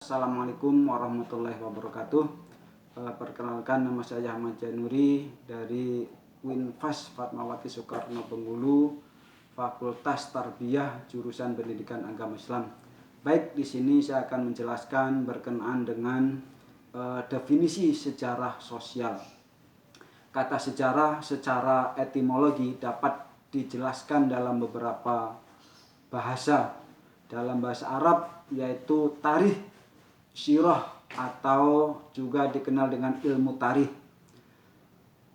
Assalamualaikum warahmatullahi wabarakatuh. Perkenalkan, nama saya Ahmad Januri dari Winfas Fatmawati Soekarno Bengkulu, Fakultas Tarbiyah, jurusan Pendidikan Agama Islam. Baik, di sini saya akan menjelaskan berkenaan dengan definisi sejarah sosial. Kata sejarah secara etimologi dapat dijelaskan dalam beberapa bahasa. Dalam bahasa Arab yaitu tarikh, sirah, atau juga dikenal dengan ilmu tarikh,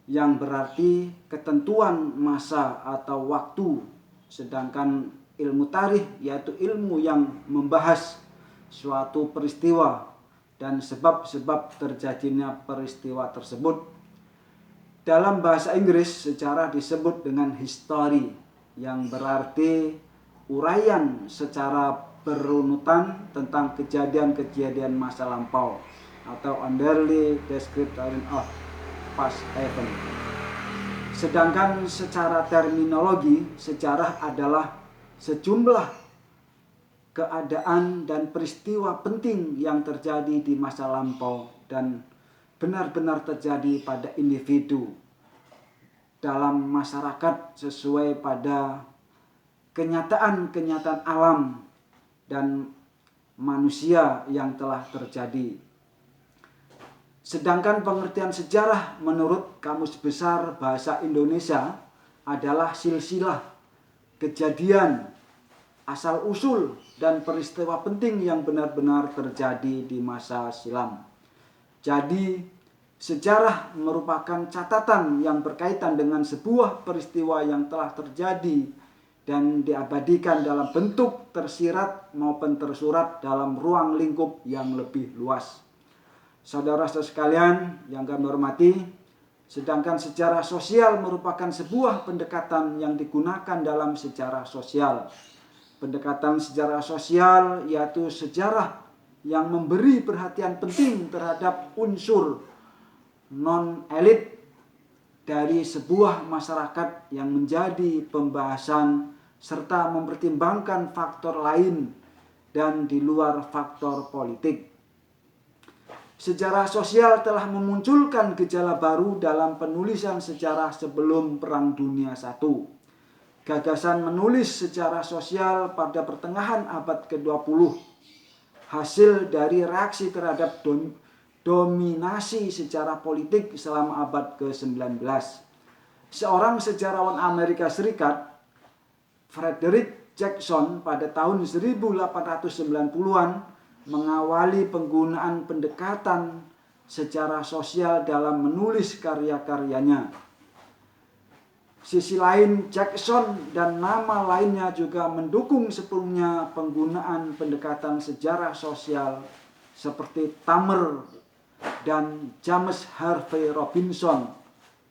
yang berarti ketentuan masa atau waktu. Sedangkan ilmu tarikh yaitu ilmu yang membahas suatu peristiwa dan sebab-sebab terjadinya peristiwa tersebut. Dalam bahasa Inggris, sejarah disebut dengan history, yang berarti uraian secara berunutan tentang kejadian-kejadian masa lampau atau orderly description of past event. Sedangkan secara terminologi, sejarah adalah sejumlah keadaan dan peristiwa penting yang terjadi di masa lampau dan benar-benar terjadi pada individu dalam masyarakat sesuai pada kenyataan-kenyataan alam dan manusia yang telah terjadi. Sedangkan pengertian sejarah menurut Kamus Besar Bahasa Indonesia adalah silsilah kejadian, asal-usul, dan peristiwa penting yang benar-benar terjadi di masa silam. Jadi, sejarah merupakan catatan yang berkaitan dengan sebuah peristiwa yang telah terjadi dan diabadikan dalam bentuk tersirat maupun tersurat dalam ruang lingkup yang lebih luas. Saudara-saudara sekalian yang kami hormati, sedangkan sejarah sosial merupakan sebuah pendekatan yang digunakan dalam sejarah sosial. Pendekatan sejarah sosial yaitu sejarah yang memberi perhatian penting terhadap unsur non-elit dari sebuah masyarakat yang menjadi pembahasan serta mempertimbangkan faktor lain dan di luar faktor politik. Sejarah sosial telah memunculkan gejala baru dalam penulisan sejarah sebelum Perang Dunia I. Gagasan menulis sejarah sosial pada pertengahan abad ke-20 hasil dari reaksi terhadap dominasi sejarah politik selama abad ke-19. Seorang sejarawan Amerika Serikat, Frederick Jackson, pada tahun 1890-an mengawali penggunaan pendekatan sejarah sosial dalam menulis karya-karyanya. Sisi lain, Jackson dan nama lainnya juga mendukung sepenuhnya penggunaan pendekatan sejarah sosial seperti Tamer dan James Harvey Robinson,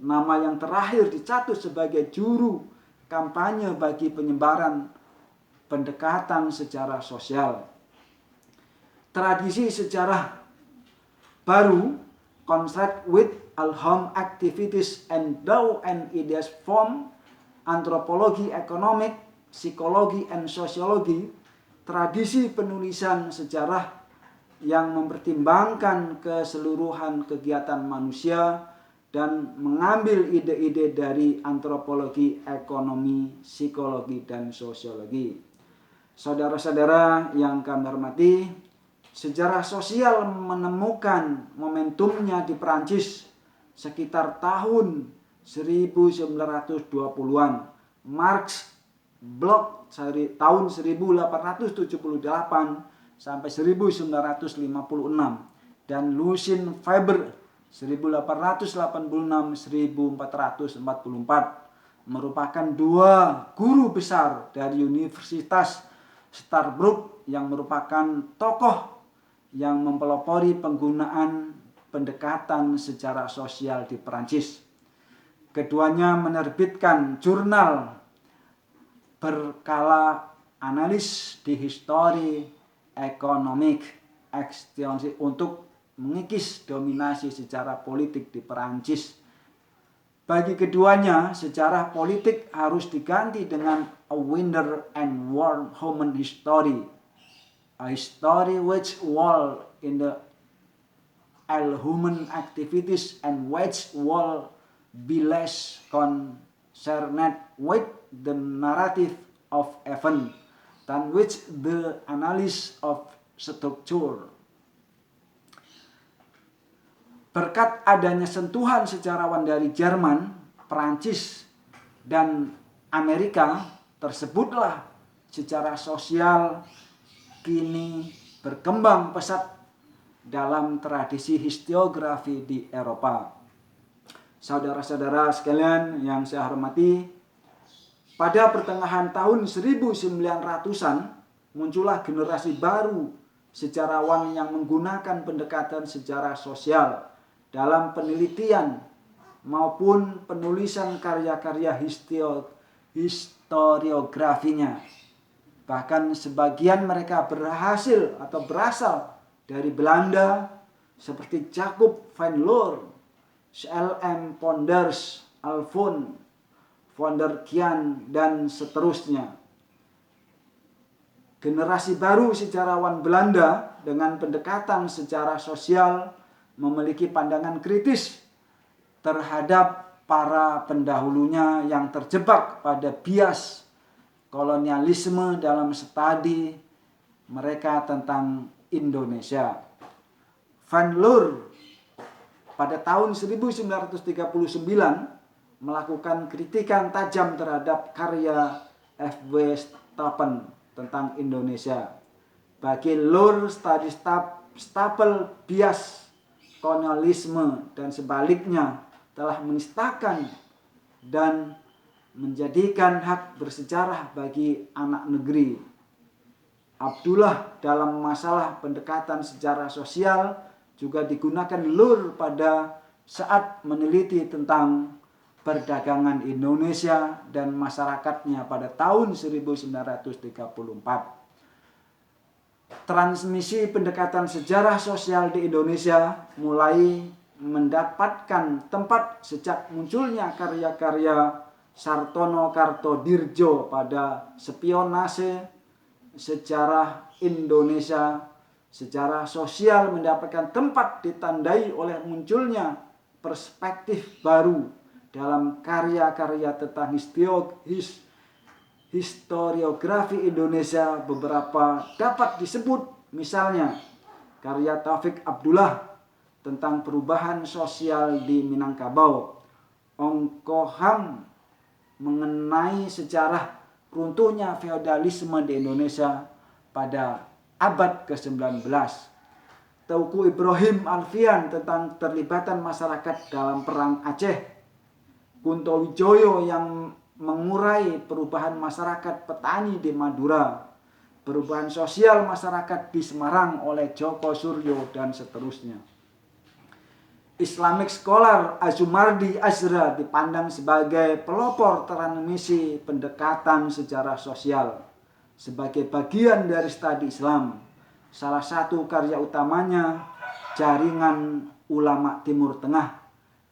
nama yang terakhir dicatut sebagai juru kampanye bagi penyebaran pendekatan sejarah sosial. Tradisi sejarah baru, concept with all-home activities and thought and ideas form, antropologi, ekonomik, psikologi, and sosiologi, tradisi penulisan sejarah yang mempertimbangkan keseluruhan kegiatan manusia dan mengambil ide-ide dari antropologi, ekonomi, psikologi, dan sosiologi. Saudara-saudara yang kami hormati, sejarah sosial menemukan momentumnya di Perancis sekitar tahun 1920-an. Marx Bloch tahun 1878 sampai 1956 dan Lucien Febvre 1886-1444 merupakan dua guru besar dari Universitas Starbuck yang merupakan tokoh yang mempelopori penggunaan pendekatan sejarah sosial di Perancis. Keduanya menerbitkan jurnal berkala analis di Histoire Économique Extensive untuk mengikis dominasi sejarah politik di Perancis. Bagi keduanya, sejarah politik harus diganti dengan a wider and more human history a history which will in the all human activities and which will be less concerned with the narrative of event than with the analysis of structure. Berkat adanya sentuhan sejarawan dari Jerman, Perancis, dan Amerika, tersebutlah secara sosial kini berkembang pesat dalam tradisi historiografi di Eropa. Saudara-saudara sekalian yang saya hormati, pada pertengahan tahun 1900-an muncullah generasi baru sejarawan yang menggunakan pendekatan sejarah sosial dalam penelitian maupun penulisan karya-karya historiografinya. Bahkan sebagian mereka berhasil atau berasal dari Belanda seperti Jacob van Loor, C.L.M. Ponders, Alfons von der Kian, dan seterusnya. Generasi baru sejarawan Belanda dengan pendekatan sejarah sosial memiliki pandangan kritis terhadap para pendahulunya yang terjebak pada bias kolonialisme dalam studi mereka tentang Indonesia. Van Loor pada tahun 1939 melakukan kritikan tajam terhadap karya F.W. Stapel tentang Indonesia. Bagi Loor, studi Stapel bias kolonialisme dan sebaliknya telah menistakan dan menjadikan hak bersejarah bagi anak negeri. Abdullah dalam masalah pendekatan sejarah sosial juga digunakan Loor pada saat meneliti tentang perdagangan Indonesia dan masyarakatnya pada tahun 1934. Transmisi pendekatan sejarah sosial di Indonesia mulai mendapatkan tempat sejak munculnya karya-karya Sartono Kartodirjo pada spionase sejarah Indonesia. Sejarah sosial mendapatkan tempat ditandai oleh munculnya perspektif baru dalam karya-karya tentang historiografi Indonesia. Beberapa dapat disebut, misalnya karya Taufik Abdullah tentang perubahan sosial di Minangkabau, Ong Koh-ham mengenai sejarah runtuhnya feodalisme di Indonesia pada abad ke-19, Teuku Ibrahim Alfian tentang terlibatan masyarakat dalam Perang Aceh, Kunto Wijoyo yang mengurai perubahan masyarakat petani di Madura, perubahan sosial masyarakat di Semarang oleh Joko Suryo, dan seterusnya. Islamic scholar Azumardi Azra dipandang sebagai pelopor transmisi pendekatan sejarah sosial sebagai bagian dari studi Islam. Salah satu karya utamanya Jaringan Ulama Timur Tengah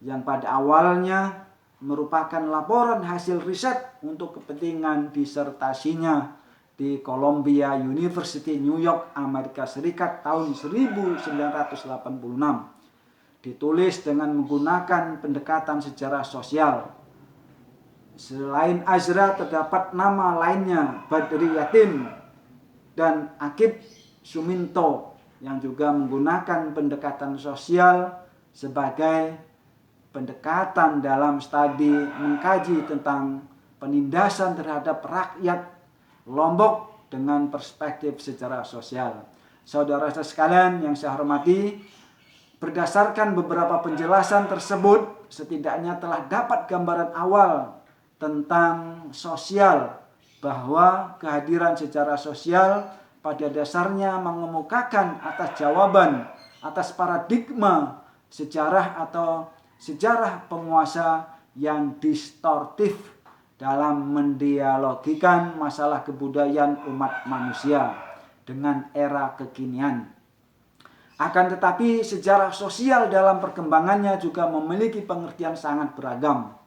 yang pada awalnya merupakan laporan hasil riset untuk kepentingan disertasinya di Columbia University, New York, Amerika Serikat tahun 1986. Ditulis dengan menggunakan pendekatan sejarah sosial. Selain Azra terdapat nama lainnya Badri Yatim dan Akib Suminto yang juga menggunakan pendekatan sosial sebagai pendekatan dalam studi mengkaji tentang penindasan terhadap rakyat Lombok dengan perspektif sejarah sosial. Saudara-saudara sekalian yang saya hormati, berdasarkan beberapa penjelasan tersebut, setidaknya telah dapat gambaran awal tentang sosial, bahwa kehadiran sejarah sosial pada dasarnya mengemukakan atas jawaban atas paradigma sejarah atau sejarah penguasa yang distortif dalam mendialogikan masalah kebudayaan umat manusia dengan era kekinian. Akan tetapi sejarah sosial dalam perkembangannya juga memiliki pengertian sangat beragam.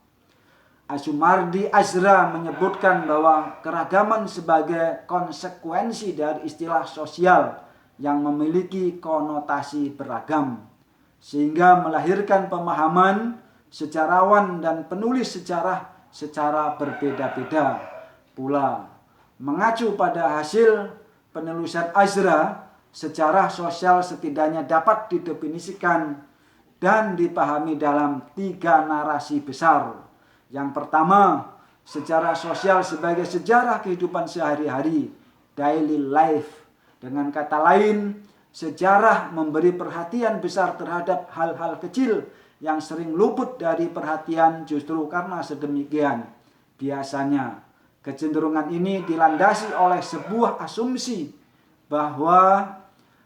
Sumardi Azra menyebutkan bahwa keragaman sebagai konsekuensi dari istilah sosial yang memiliki konotasi beragam, sehingga melahirkan pemahaman sejarawan dan penulis sejarah secara berbeda-beda pula. Mengacu pada hasil penelusuran Azra, sejarah sosial setidaknya dapat didefinisikan dan dipahami dalam 3 narasi besar. Yang pertama, sejarah sosial sebagai sejarah kehidupan sehari-hari, daily life. Dengan kata lain, sejarah memberi perhatian besar terhadap hal-hal kecil yang sering luput dari perhatian justru karena sedemikian. Biasanya, kecenderungan ini dilandasi oleh sebuah asumsi bahwa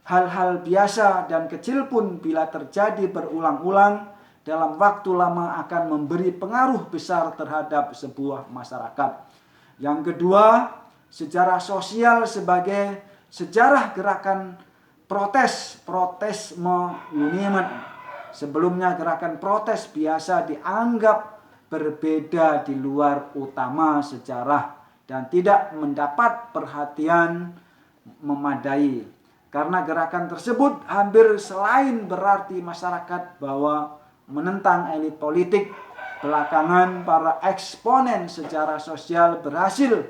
hal-hal biasa dan kecil pun bila terjadi berulang-ulang dalam waktu lama akan memberi pengaruh besar terhadap sebuah masyarakat. Yang kedua, sejarah sosial sebagai sejarah gerakan protesme union. Sebelumnya gerakan protes biasa dianggap berbeda di luar utama sejarah dan tidak mendapat perhatian memadai. Karena gerakan tersebut hampir selain berarti masyarakat bahwa menentang elit politik, belakangan para eksponen sejarah sosial berhasil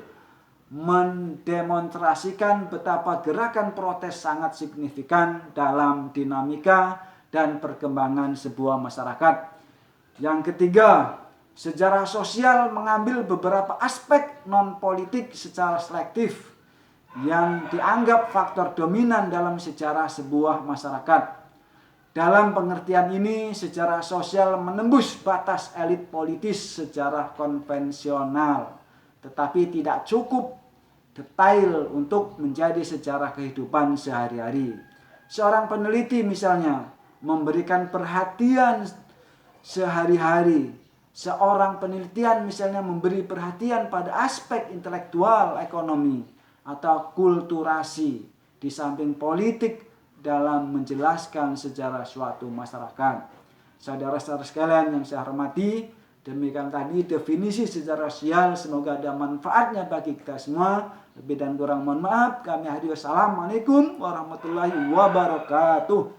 mendemonstrasikan betapa gerakan protes sangat signifikan dalam dinamika dan perkembangan sebuah masyarakat. Yang ketiga, sejarah sosial mengambil beberapa aspek non-politik secara selektif yang dianggap faktor dominan dalam sejarah sebuah masyarakat. Dalam pengertian ini, sejarah sosial menembus batas elit politis secara konvensional, tetapi tidak cukup detail untuk menjadi sejarah kehidupan sehari-hari. Seorang peneliti misalnya memberikan perhatian sehari-hari. Seorang penelitian misalnya memberi perhatian pada aspek intelektual, ekonomi, atau kulturasi di samping politik dalam menjelaskan sejarah suatu masyarakat. Saudara-saudara sekalian yang saya hormati, demikian tadi definisi sejarah sosial. Semoga ada manfaatnya bagi kita semua. Lebih dan kurang mohon maaf. Kami akhiri. Wassalamualaikum warahmatullahi wabarakatuh.